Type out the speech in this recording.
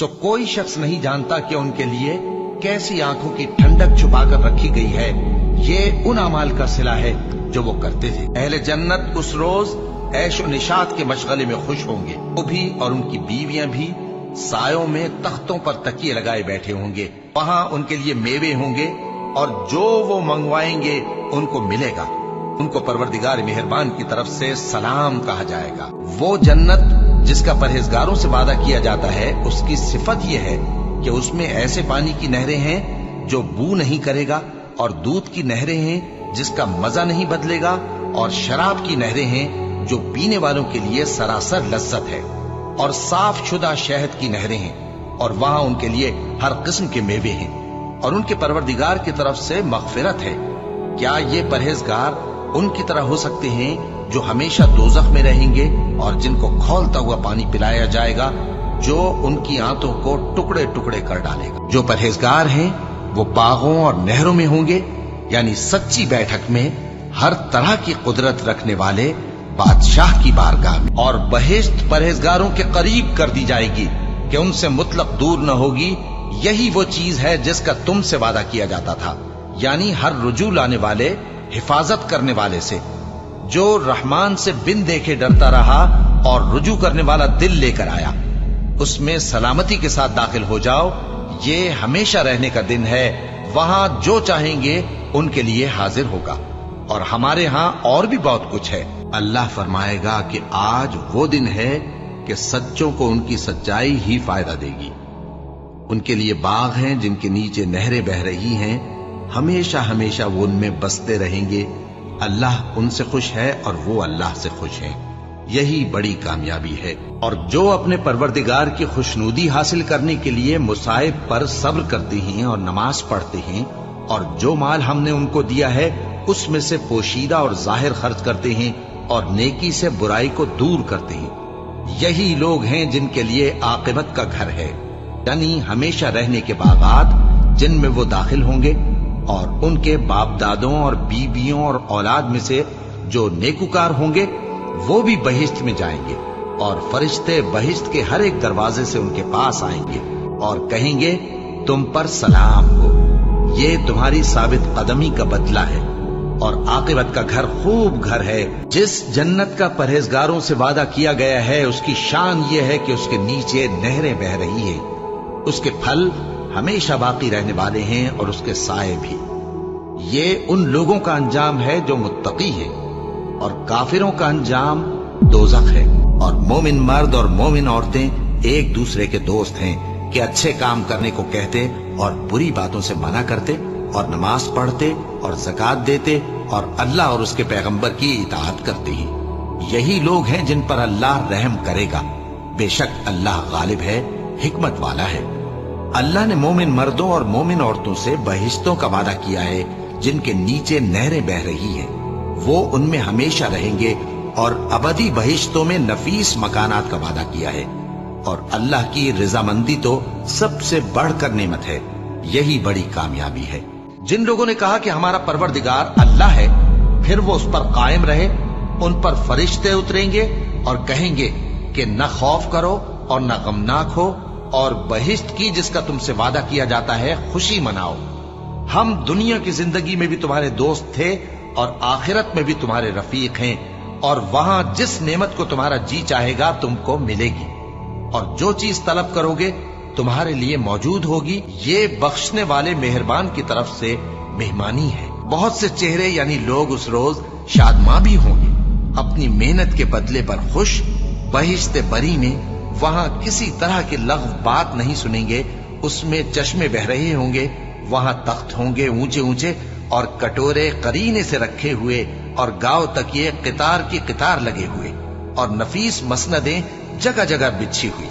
सो कोई शख्स नहीं जानता कि उनके लिए कैसी आंखों की ठंडक छुपाकर रखी गई है। ये उन अमाल का सिला है जो वो करते थे। अहले जन्नत उस रोज ऐशो निशात के मशगले में खुश होंगे। वो भी और उनकी बीवियां भी सायों में तख्तों पर तकिए लगाए बैठे होंगे। वहां उनके लिए मेवे होंगे और जो वो मंगवाएंगे उनको मिलेगा। उनको परवरदिगार मेहरबान की तरफ से सलाम कहा जाएगा। वो जन्नत जिसका परहेजगारों से वादा किया जाता है, उसकी सिफत यह है कि उसमें ऐसे पानी की नहरें हैं जो बू नहीं करेगा, और दूध की नहरें हैं जिसका मजा नहीं बदलेगा, और शराब की नहरें हैं जो पीने वालों के लिए सरासर लज्जत है, और साफ शुदा शहद की नहरें हैं, और वहां उनके लिए हर किस्म के मेवे हैं, और उनके परवरदिगार की तरफ से मगफिरत है। क्या ये परहेजगार उनकी तरह हो सकते हैं जो हमेशा दोजख में रहेंगे और जिनको खौलता हुआ पानी पिलाया जाएगा जो उनकी आंतों को टुकड़े टुकड़े कर डालेगा। जो परहेजगार हैं वो बागों और नहरों में होंगे, यानी सच्ची बैठक में हर तरह की कुदरत रखने वाले बादशाह की बारगाह में। और बहिश्त परहेजगारों के करीब कर दी जाएगी कि उनसे मुतलक दूर न होगी। यही वो चीज है जिसका तुमसे वादा किया जाता था, यानी हर रुजू लाने वाले, हिफाजत करने वाले से, जो रहमान से बिन देखे डरता रहा और रुजू करने वाला दिल लेकर आया। उसमें सलामती के साथ दाखिल हो जाओ। ये हमेशा रहने का दिन है। वहां जो चाहेंगे उनके लिए हाजिर होगा। और हमारे यहां और भी बहुत कुछ है। अल्लाह फरमाएगा कि आज वो दिन है कि सच्चों को उनकी सच्चाई ही फायदा देगी। उनके लिए बाग हैं जिनके नीचे नहरें बह रही हैं, हमेशा हमेशा वो उनमें बसते रहेंगे। अल्लाह उनसे खुश है और वो अल्लाह से खुश हैं। यही बड़ी कामयाबी है। और जो अपने परवरदिगार की खुशनूदी हासिल करने के लिए मुसाइब पर सब्र करते हैं और नमाज पढ़ते हैं, और जो माल हमने उनको दिया है उसमें से पोशीदा और जाहिर खर्च करते हैं और नेकी से बुराई को दूर करते हैं, यही लोग हैं जिनके लिए आकिबत का घर है, यानी हमेशा रहने के बागात जिनमें वो दाखिल होंगे। और उनके बाप दादों और बीबियों और औलाद में से जो नेकुकार होंगे वो भी बहिश्त में जाएंगे, और फरिश्ते बहिश्त के हर एक दरवाजे से उनके पास आएंगे और कहेंगे तुम पर सलाम हो। ये तुम्हारी साबित कदमी का बदला है और आकिबत का घर खूब घर है। जिस जन्नत का परहेजगारों से वादा किया गया है उसकी शान ये है कि उसके नीचे नहरें बह रही हैं, उसके फल हमेशा बाकी रहने वाले हैं और उसके साए भी। ये उन लोगों का अंजाम है जो मुत्तकी है, और काफिरों का अंजाम दोज़ख है। और मोमिन मर्द और मोमिन औरतें एक दूसरे के दोस्त हैं कि अच्छे काम करने को कहते और बुरी बातों से मना करते, और नमाज पढ़ते और ज़कात देते और अल्लाह और उसके पैगंबर की इताअत करते हैं। यही लोग हैं जिन पर अल्लाह रहम करेगा। बेशक अल्लाह गालिब है, हिकमत वाला है। अल्लाह ने मोमिन मर्दों और मोमिन औरतों से बहिश्तों का वादा किया है जिनके नीचे नहरें बह रही हैं। वो उनमें हमेशा रहेंगे, और अबदी बहिश्तों में नफीस मकानात का वादा किया है। और अल्लाह की रजामंदी तो सबसे बढ़कर नेमत है। यही बड़ी कामयाबी है। जिन लोगों ने कहा कि हमारा परवरदिगार अल्लाह है, फिर वो उस पर कायम रहे, उन पर फरिश्ते उतरेंगे और कहेंगे कि न खौफ करो और न गमनाक हो, और बहिश्त की जिसका तुमसे वादा किया जाता है खुशी मनाओ। हम दुनिया की जिंदगी में भी तुम्हारे दोस्त थे और आखिरत में भी तुम्हारे रफीक हैं, और वहां जिस नेमत को तुम्हारा जी चाहेगा तुमको मिलेगी, और जो चीज तलब करोगे तुम्हारे लिए मौजूद होगी। ये बख्शने वाले मेहरबान की तरफ से मेहमानी है। बहुत से चेहरे यानी लोग उस रोज शादमां भी होंगे, अपनी मेहनत के बदले पर खुश। बहिश्ते बरी में वहां किसी तरह की लग़्व बात नहीं सुनेंगे। उसमें चश्मे बह रहे होंगे, वहां तख्त होंगे ऊंचे ऊंचे, और कटोरे करीने से रखे हुए, और गांव तक ये कितार की कितार लगे हुए, और नफीस मसनदें जगह जगह बिछी हुई।